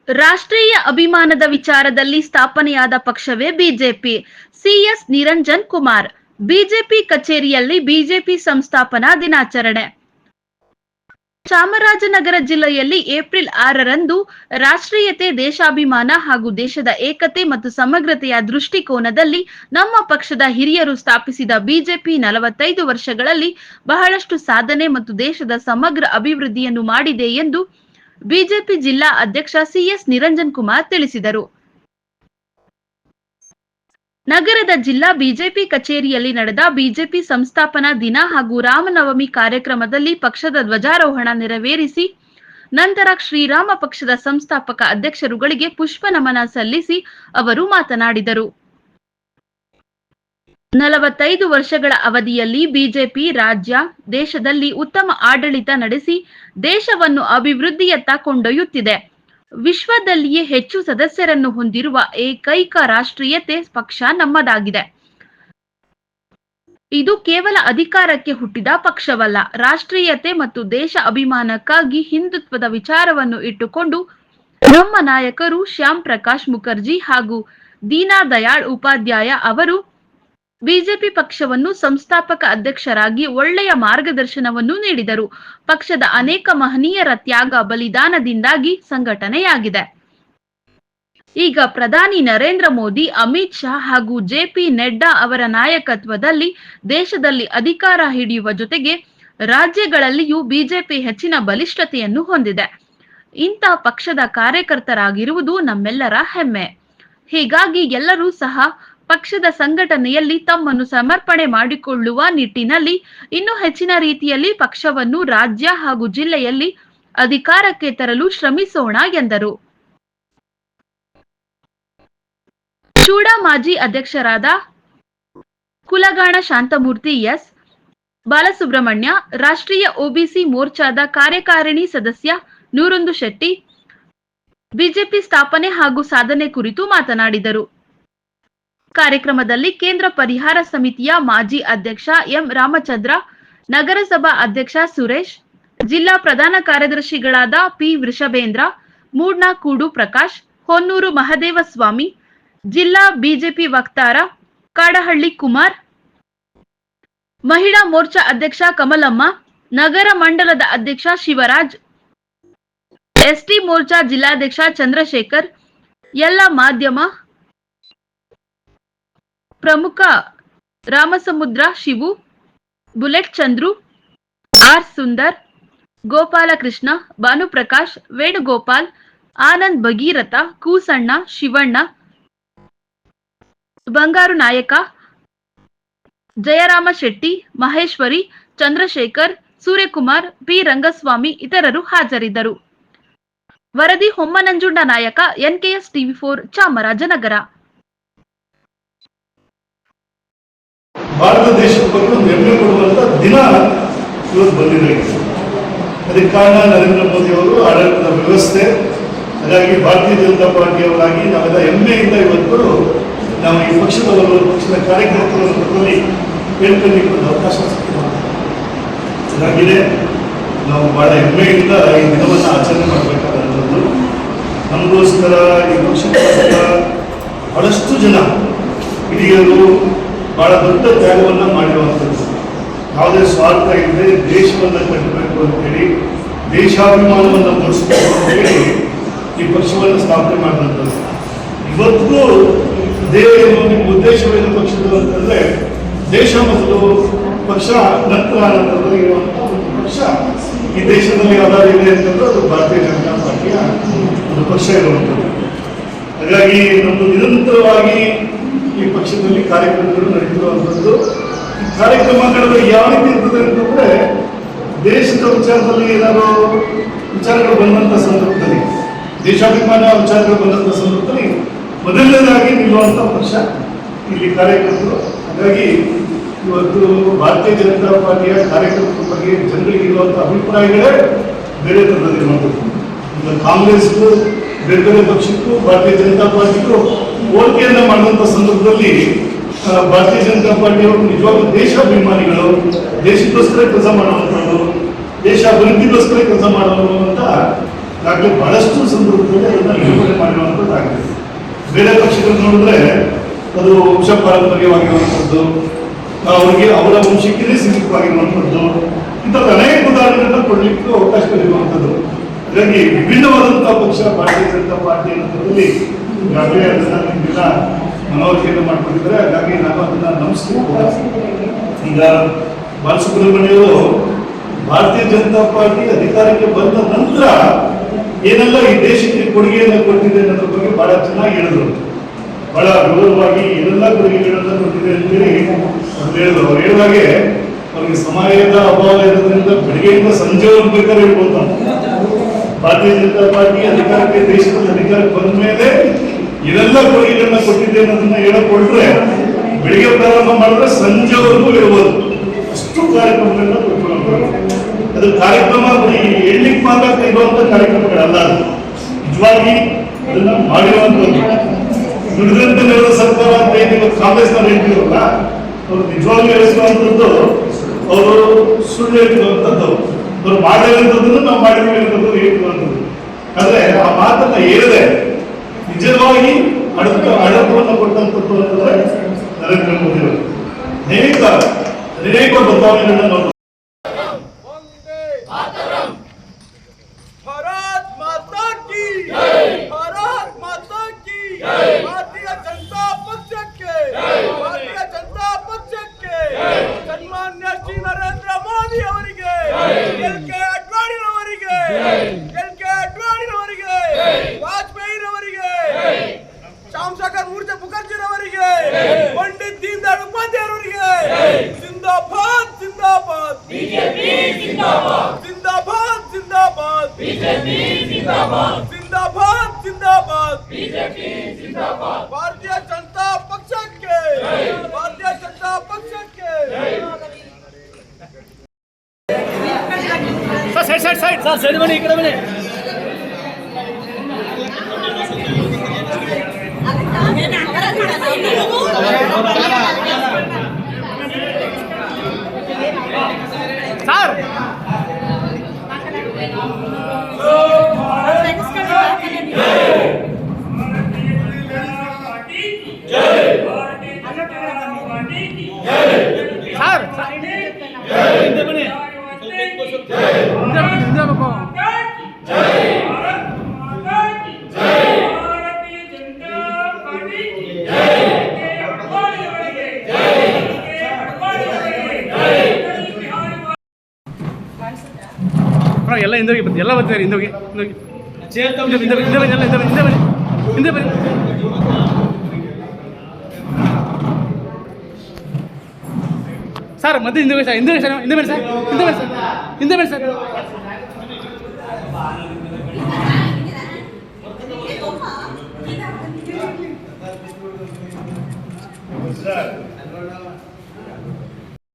ರಾಷ್ಟ್ರೀಯ ಅಭಿಮಾನದ ವಿಚಾರದಲ್ಲಿ ಸ್ಥಾಪನೆಯಾದ ಪಕ್ಷವೇ BJP. CS Niranjan Kumar. BJP ಕಚೇರಿಯಲ್ಲಿ ಬಿಜೆಪಿ ಸಂಸ್ಥಾಪನಾ ದಿನಾಚರಣೆ. ಚಾಮರಾಜನಗರ ಜಿಲ್ಲೆಯಲ್ಲಿ ಏಪ್ರಿಲ್ 6ರಂದು ರಾಷ್ಟ್ರೀಯತೆ, ದೇಶಾಭಿಮಾನ ಹಾಗೂ ದೇಶದ ಏಕತೆ ಮತ್ತು ಸಮಗ್ರತೆಯ ದೃಷ್ಟಿಕೋನದಲ್ಲಿ ನಮ್ಮ ಪಕ್ಷದ ಹಿರಿಯರು ಸ್ಥಾಪಿಸಿದ ಬಿಜೆಪಿ 45 ವರ್ಷಗಳಲ್ಲಿ ಬಹಳಷ್ಟು ಸಾಧನೆ ಮತ್ತು ದೇಶದ ಸಮಗ್ರ ಅಭಿವೃದ್ಧಿಯನ್ನು ಮಾಡಿದೆ ಎಂದು ಬಿಜೆಪಿ ಜಿಲ್ಲಾ ಅಧ್ಯಕ್ಷ ಸಿಎಸ್ ನಿರಂಜನ್ ಕುಮಾರ್ ತಿಳಿಸಿದರು. ನಗರದ ಜಿಲ್ಲಾ ಬಿಜೆಪಿ ಕಚೇರಿಯಲ್ಲಿ ನಡೆದ ಬಿಜೆಪಿ ಸಂಸ್ಥಾಪನಾ ದಿನ ಹಾಗೂ ರಾಮನವಮಿ ಕಾರ್ಯಕ್ರಮದಲ್ಲಿ ಪಕ್ಷದ ಧ್ವಜಾರೋಹಣ ನೆರವೇರಿಸಿ ನಂತರ ಶ್ರೀರಾಮ ಪಕ್ಷದ ಸಂಸ್ಥಾಪಕ ಅಧ್ಯಕ್ಷರುಗಳಿಗೆ ಪುಷ್ಪ ನಮನ ಸಲ್ಲಿಸಿ ಅವರು ಮಾತನಾಡಿದರು. 45 ವರ್ಷಗಳ ಅವಧಿಯಲ್ಲಿ ಬಿಜೆಪಿ ರಾಜ್ಯ, ದೇಶದಲ್ಲಿ ಉತ್ತಮ ಆಡಳಿತ ನಡೆಸಿ ದೇಶವನ್ನು ಅಭಿವೃದ್ಧಿಯತ್ತ ಕೊಂಡೊಯ್ಯುತ್ತಿದೆ. ವಿಶ್ವದಲ್ಲಿಯೇ ಹೆಚ್ಚು ಸದಸ್ಯರನ್ನು ಹೊಂದಿರುವ ಏಕೈಕ ರಾಷ್ಟ್ರೀಯತೆ ಪಕ್ಷ ನಮ್ಮದಾಗಿದೆ. ಇದು ಕೇವಲ ಅಧಿಕಾರಕ್ಕೆ ಹುಟ್ಟಿದ ಪಕ್ಷವಲ್ಲ. ರಾಷ್ಟ್ರೀಯತೆ ಮತ್ತು ದೇಶ ಅಭಿಮಾನಕ್ಕಾಗಿ ಹಿಂದುತ್ವದ ವಿಚಾರವನ್ನು ಇಟ್ಟುಕೊಂಡು ನಮ್ಮ ನಾಯಕರು ಶ್ಯಾಮ್ ಪ್ರಕಾಶ್ ಮುಖರ್ಜಿ ಹಾಗೂ ದೀನದಯಾಳ್ ಉಪಾಧ್ಯಾಯ ಅವರು ಬಿಜೆಪಿ ಪಕ್ಷವನ್ನು ಸಂಸ್ಥಾಪಕ ಅಧ್ಯಕ್ಷರಾಗಿ ಒಳ್ಳೆಯ ಮಾರ್ಗದರ್ಶನವನ್ನು ನೀಡಿದರು. ಪಕ್ಷದ ಅನೇಕ ಮಹನೀಯರ ತ್ಯಾಗ, ಬಲಿದಾನದಿಂದಾಗಿ ಸಂಘಟನೆಯಾಗಿದೆ. ಈಗ ಪ್ರಧಾನಿ ನರೇಂದ್ರ ಮೋದಿ, ಅಮಿತ್ ಶಾ ಹಾಗೂ ಜೆಪಿ ನಡ್ಡಾ ಅವರ ನಾಯಕತ್ವದಲ್ಲಿ ದೇಶದಲ್ಲಿ ಅಧಿಕಾರ ಹಿಡಿಯುವ ಜೊತೆಗೆ ರಾಜ್ಯಗಳಲ್ಲಿಯೂ ಬಿಜೆಪಿ ಹೆಚ್ಚಿನ ಬಲಿಷ್ಠತೆಯನ್ನು ಹೊಂದಿದೆ. ಇಂಥ ಪಕ್ಷದ ಕಾರ್ಯಕರ್ತರಾಗಿರುವುದು ನಮ್ಮೆಲ್ಲರ ಹೆಮ್ಮೆ. ಹೀಗಾಗಿ ಎಲ್ಲರೂ ಸಹ ಪಕ್ಷದ ಸಂಘಟನೆಯಲ್ಲಿ ತಮ್ಮನ್ನು ಸಮರ್ಪಣೆ ಮಾಡಿಕೊಳ್ಳುವ ನಿಟ್ಟಿನಲ್ಲಿ ಇನ್ನೂ ಹೆಚ್ಚಿನ ರೀತಿಯಲ್ಲಿ ಪಕ್ಷವನ್ನು ರಾಜ್ಯ ಹಾಗೂ ಜಿಲ್ಲೆಯಲ್ಲಿ ಅಧಿಕಾರಕ್ಕೆ ತರಲು ಶ್ರಮಿಸೋಣ ಎಂದರು. ಚೂಡಾ ಮಾಜಿ ಅಧ್ಯಕ್ಷರಾದ ಕುಲಗಾಣ ಶಾಂತಮೂರ್ತಿ ಎಸ್. ಬಾಲಸುಬ್ರಹ್ಮಣ್ಯ, ರಾಷ್ಟ್ರೀಯ ಒಬಿಸಿ ಮೋರ್ಚಾದ ಕಾರ್ಯಕಾರಿಣಿ ಸದಸ್ಯ ನೂರೊಂದು ಶೆಟ್ಟಿ ಬಿಜೆಪಿ ಸ್ಥಾಪನೆ ಹಾಗೂ ಸಾಧನೆ ಕುರಿತು ಮಾತನಾಡಿದರು. ಕಾರ್ಯಕ್ರಮದಲ್ಲಿ ಕೇಂದ್ರ ಪರಿಹಾರ ಸಮಿತಿಯ ಮಾಜಿ ಅಧ್ಯಕ್ಷ ಎಂ ರಾಮಚಂದ್ರ, ನಗರಸಭಾ ಅಧ್ಯಕ್ಷ ಸುರೇಶ್, ಜಿಲ್ಲಾ ಪ್ರಧಾನ ಕಾರ್ಯದರ್ಶಿಗಳಾದ ಪಿ ವೃಷಭೇಂದ್ರ, ಮೂಡ್ನ ಕೂಡು ಪ್ರಕಾಶ್, ಹೊನ್ನೂರು ಮಹದೇವಸ್ವಾಮಿ, ಜಿಲ್ಲಾ ಬಿಜೆಪಿ ವಕ್ತಾರ ಕಾಡಹಳ್ಳಿ ಕುಮಾರ್, ಮಹಿಳಾ ಮೋರ್ಚಾ ಅಧ್ಯಕ್ಷ ಕಮಲಮ್ಮ, ನಗರ ಮಂಡಲದ ಅಧ್ಯಕ್ಷ ಶಿವರಾಜ್, ಎಸ್ಟಿ ಮೋರ್ಚಾ ಜಿಲ್ಲಾಧ್ಯಕ್ಷ ಚಂದ್ರಶೇಖರ್, ಎಲ್ಲ ಮಾಧ್ಯಮ ಪ್ರಮುಖ ರಾಮಸಮುದ್ರ ಶಿವು, ಬುಲೆಟ್ ಚಂದ್ರು, ಆರ್ ಸುಂದರ್, ಗೋಪಾಲಕೃಷ್ಣ, ಭಾನುಪ್ರಕಾಶ್, ವೇಣುಗೋಪಾಲ್, ಆನಂದ್ ಭಗೀರಥ, ಕೂಸಣ್ಣ, ಶಿವಣ್ಣ, ಬಂಗಾರು ನಾಯಕ, ಜಯರಾಮ ಶೆಟ್ಟಿ, ಮಹೇಶ್ವರಿ, ಚಂದ್ರಶೇಖರ್, ಸೂರ್ಯಕುಮಾರ್, ಪಿ ರಂಗಸ್ವಾಮಿ ಇತರರು ಹಾಜರಿದ್ದರು. ವರದಿ ಹೊಮ್ಮನಂಜುಂಡ ನಾಯಕ, ಎನ್ಕೆಎಸ್ ಟಿವಿ4, ಚಾಮರಾಜನಗರ. ಭಾರತ ದೇಶದ ಬಗ್ಗೆ ಒಂದು ಹೆಮ್ಮೆ ಕೊಡುವಂತ ದಿನ ಇವತ್ತು ಬಂದಿದೆ. ಅದಕ್ಕೆ ಕಾರಣ ನರೇಂದ್ರ ಮೋದಿ ಅವರು ಆಡಳಿತದ ವ್ಯವಸ್ಥೆ. ಹಾಗಾಗಿ ಭಾರತೀಯ ಜನತಾ ಪಾರ್ಟಿಯವರಾಗಿ ನಾವೆಲ್ಲ ಹೆಮ್ಮೆಯಿಂದ ಇವತ್ತು ನಾವು ಈ ಪಕ್ಷದ ಕಾರ್ಯಕರ್ತರಲ್ಲಿ ಹೇಳ್ಕೊಳ್ಳಿಕ್ಕೆ ಒಂದು ಅವಕಾಶ ಸಿಕ್ಕಿದೆ. ಹಾಗಾಗಿದೆ ನಾವು ಬಹಳ ಹೆಮ್ಮೆಯಿಂದ ಈ ದಿನವನ್ನು ಆಚರಣೆ ಮಾಡಬೇಕಾದಂಥದ್ದು. ನಮಗೋಸ್ಕರ ಈ ಪಕ್ಷಕ್ಕೋಸ್ಕರ ಬಹಳಷ್ಟು ಜನ ಹಿರಿಯರು ಬಹಳ ದೊಡ್ಡ ತ್ಯಾಗವನ್ನು ಮಾಡಿರುವಂಥದ್ದು. ಯಾವುದೇ ಸ್ವಾರ್ಥ ಇಲ್ಲದೆ ದೇಶವನ್ನು ಕಟ್ಟಬೇಕು ಅಂತೇಳಿ, ದೇಶಾಭಿಮಾನವನ್ನು ಮೂಡಿಸಬೇಕು ಅಂತೇಳಿ ಈ ಪಕ್ಷವನ್ನು ಸ್ಥಾಪನೆ ಮಾಡಿದಂಥದ್ದು. ಇವತ್ತಿಗೂ ಅದೇ ನಿಮ್ಮ ಉದ್ದೇಶವೇನು ಪಕ್ಷದ ಅಂತಂದರೆ ದೇಶ ಮೊದಲು, ಪಕ್ಷ ನಂತರ ಇರುವಂಥ ಒಂದು ಪಕ್ಷ ಈ ದೇಶದಲ್ಲಿ ಯಾವ್ದಾದ್ರು ಅಂತಂದ್ರೆ ಅದು ಭಾರತೀಯ ಜನತಾ ಪಾರ್ಟಿಯ ಒಂದು ಪಕ್ಷ ಇರುವಂಥದ್ದು. ಹಾಗಾಗಿ ನಮ್ಮದು ನಿರಂತರವಾಗಿ ಈ ಪಕ್ಷದಲ್ಲಿ ಕಾರ್ಯಕ್ರಮಗಳು ನಡೀತಿರುವಂಥದ್ದು. ಈ ಕಾರ್ಯಕ್ರಮಗಳು ಯಾವ ರೀತಿ ಇರ್ತದೆ ಅಂತಂದ್ರೆ, ದೇಶದ ವಿಚಾರದಲ್ಲಿ ಏನಾದರೂ ವಿಚಾರಗಳು ಬಂದಂಥ ಸಂದರ್ಭದಲ್ಲಿ, ದೇಶಾಭಿಮಾನ ವಿಚಾರಗಳು ಬಂದಂಥ ಸಂದರ್ಭದಲ್ಲಿ ಮೊದಲನೇದಾಗಿ ನಿಲ್ಲುವಂಥ ಪಕ್ಷ ಇಲ್ಲಿ ಕಾರ್ಯಕರ್ತರು. ಹಾಗಾಗಿ ಇವತ್ತು ಭಾರತೀಯ ಜನತಾ ಪಾರ್ಟಿಯ ಕಾರ್ಯಕರ್ತರ ಬಗ್ಗೆ ಜನರಿಗೆ ಇರುವಂಥ ಅಭಿಪ್ರಾಯಗಳೇ ಬೇರೆ ಥರದಲ್ಲಿರುವಂಥದ್ದು. ಈಗ ಕಾಂಗ್ರೆಸ್ಗೂ ಬೇರೆ ಬೇರೆ ಪಕ್ಷಕ್ಕೂ ಭಾರತೀಯ ಜನತಾ ಪಾರ್ಟಿಗೂ ಹೋಲಿಕೆಯನ್ನು ಮಾಡುವಂಥ ಸಂದರ್ಭದಲ್ಲಿ ಭಾರತೀಯ ಜನತಾ ಪಾರ್ಟಿಯವರು ನಿಜವಾಗ್ಲೂ ದೇಶಾಭಿಮಾನಿಗಳು, ದೇಶಕ್ಕೋಸ್ಕರ ಕೆಲಸ ಮಾಡುವಂಥದ್ದು, ದೇಶ ಅಭಿವೃದ್ಧಿಗೋಸ್ಕರ ಕೆಲಸ ಮಾಡೋರು ಅಂತ ಈಗಾಗಲೇ ಬಹಳಷ್ಟು ಸಂದರ್ಭದಲ್ಲಿ ಅದನ್ನ ನಿರೂಪಣೆ ಮಾಡಿರುವಂಥದ್ದಾಗಿದೆ. ಬೇರೆ ಪಕ್ಷಗಳು ನೋಡಿದ್ರೆ ಅದು ವಂಶ ಪಾರಂಪರ್ಯವಾಗಿರುವಂಥದ್ದು, ಅವರಿಗೆ ಅವರ ವಂಶಕ್ಕೆ ಸೀಮಿತವಾಗಿರುವಂಥದ್ದು, ಇಂಥದ್ದು ಅನೇಕ ಉದಾಹರಣೆಗಳನ್ನ ಕೊಡ್ಲಿಕ್ಕೆ ಅವಕಾಶಗಳಿರುವಂಥದ್ದು. ಹಾಗಾಗಿ ವಿಭಿನ್ನವಾದಂತಹ ಪಕ್ಷ ಭಾರತೀಯ ಜನತಾ ಪಾರ್ಟಿ ಅನ್ನೋದ್ರಲ್ಲಿ ಈಗಾಗಲೇ ಅದನ್ನ ನಿಮ್ಮೆಲ್ಲ ಮನವರಿಕೆಯನ್ನು ಮಾಡ್ಕೊಂಡಿದ್ದಾರೆ. ಹಾಗಾಗಿ ನಾನು ಅದನ್ನ ನಂಬಿಸ್ಬೇಕು. ಈಗ ಬಾಲಸುಬ್ರಹ್ಮಣ್ಯವರು ಭಾರತೀಯ ಜನತಾ ಪಾರ್ಟಿ ಅಧಿಕಾರಕ್ಕೆ ಬಂದ ನಂತರ ಏನೆಲ್ಲ ಈ ದೇಶಕ್ಕೆ ಕೊಡುಗೆಯನ್ನು ಕೊಟ್ಟಿದೆ ಅನ್ನೋದ್ರ ಬಗ್ಗೆ ಬಹಳ ಚೆನ್ನಾಗಿ ಹೇಳಿದ್ರು. ಬಹಳ ವಿವರವಾಗಿ ಏನೆಲ್ಲ ಕೊಡುಗೆಗಳನ್ನ ಕೊಟ್ಟಿದೆ ಅಂತೇಳಿ ಅವ್ರು ಹೇಳಿದ್ರು. ಅವ್ರು ಹೇಳಿದಾಗೆ ಅವ್ರಿಗೆ ಸಮಯದ ಅಭಾವ ಇರೋದ್ರಿಂದ ಬೆಳಿಗ್ಗೆಯಿಂದ ಸಂಜೆವರೆಗೂ ಬೇಕಾದ್ರೆ ಹೇಳ್ಬೋದು ನಾವು. ಭಾರತೀಯ ಜನತಾ ಪಾರ್ಟಿ ಅಧಿಕಾರಕ್ಕೆ ದೇಶದಲ್ಲಿ ಅಧಿಕಾರಕ್ಕೆ ಬಂದ ಮೇಲೆ ಇದೆಲ್ಲ ಕೊಡುಗೆಗಳನ್ನ ಕೊಟ್ಟಿದೆ ಅನ್ನೋದನ್ನ ಹೇಳಿಕೊಂಡ್ರೆ ಬೆಳಿಗ್ಗೆ ಪ್ರಾರಂಭ ಮಾಡಿದ್ರೆ ಸಂಜೆವರೆಗೂ ಹೇಳ್ಬೋದು. ಅಷ್ಟು ಕಾರ್ಯಕ್ರಮಗಳನ್ನ ಕೊಟ್ಕೊಂಡು ಅದು ಕಾರ್ಯಕ್ರಮ ಹೇಳಲಿಕ್ಕೆ ಮಾತ್ರ ಇರುವಂತ ಕಾರ್ಯಕ್ರಮಗಳಲ್ಲ. ಅದು ನಿಜವಾಗಿ ಅದನ್ನ ಮಾಡಿರುವಂತದ್ದು ದುಡಿದಂತೆ ನಡೆದ ಸರ್ಕಾರ ಅಂತ ಏನು ಕಾಂಗ್ರೆಸ್ನವ್ರು ಹೇಳ್ತಿರಲ್ಲ, ಅವ್ರು ನಿಜವಾಗ್ಲೂ ಹೇಳಿಸುವಂಥದ್ದು ಅವರು ಸುಳ್ಳು ಹೇಳ್ತಿರುವಂಥದ್ದು, ಅವ್ರು ಮಾಡಿರುವಂಥದ್ದನ್ನು ನಾವು ಮಾಡಿದ್ದೀವಿ ಅನ್ನೋದು ಹೇಳ್ತಿರುವಂಥದ್ದು. ಆದ್ರೆ ಆ ಮಾತನ್ನ ಹೇಳಿದೆ ನಿಜವಾಗಿ ಆಡಳಿತವನ್ನು ಕೊಟ್ಟಂಥದ್ದು ಅಂತಂದ್ರೆ ನರೇಂದ್ರ ಮೋದಿ ಅವರು ಅನೇಕ ಬದಲಾವಣೆಗಳನ್ನ ನಾವು ಸನ್ಮಾನ್ಯ ಶ್ರೀ ನರೇಂದ್ರ ಮೋದಿ ಅವರಿಗೆ, ಎಲ್.ಕೆ. ಅಡ್ವಾಣಿರವರಿಗೆ, ವಾಜಪೇಯಿರವರಿಗೆ, ಶ್ಯಾಮಸಾಗರ್ ಮುಖರ್ಜಿರವರಿಗೆ, ಪಂಡಿತ್ ದೀನ್ ದಯಾಳ್ ಉಪಾಧ್ಯಾಯರವರಿಗೆ ಜಿಂದಾಬಾದ್ ಜಿಂದಾಬಾದ್ ಜಿಂದಾಬಾದ್ ಜಿಂದಾಬಾದ್ ಜಿಂದಾಬಾದ್ ಜಿಂದಾಬಾದ್ ಭಾರತೀಯ ಜನತಾ ಪಕ್ಷಕ್ಕೆ, ಭಾರತೀಯ ಜನತಾ ಪಕ್ಷಕ್ಕೆ. ಸೈಡ್ ಬನ್ನಿ, ಈ ಕಡೆ ಬನ್ನಿ. ಸರ್ ಎಲ್ಲ ಹಿಂದೋಗಿ ಬಂದು ಎಲ್ಲ ಬರ್ತಾರೆ. ಹಿಂದೋಗಿ ಹಿಂದೆ ಬನ್ನಿ. ಸರ್ ಮತ್ತೆ ಹಿಂದೆ ಸರ್, ಹಿಂದೆ ಸರ್, ಹಿಂದೆ ಬನ್ನಿ ಸರ್, ಹಿಂದೆ ಬನ್ನಿ ಸರ್, ಹಿಂದೆ ಬನ್ನಿ ಸರ್.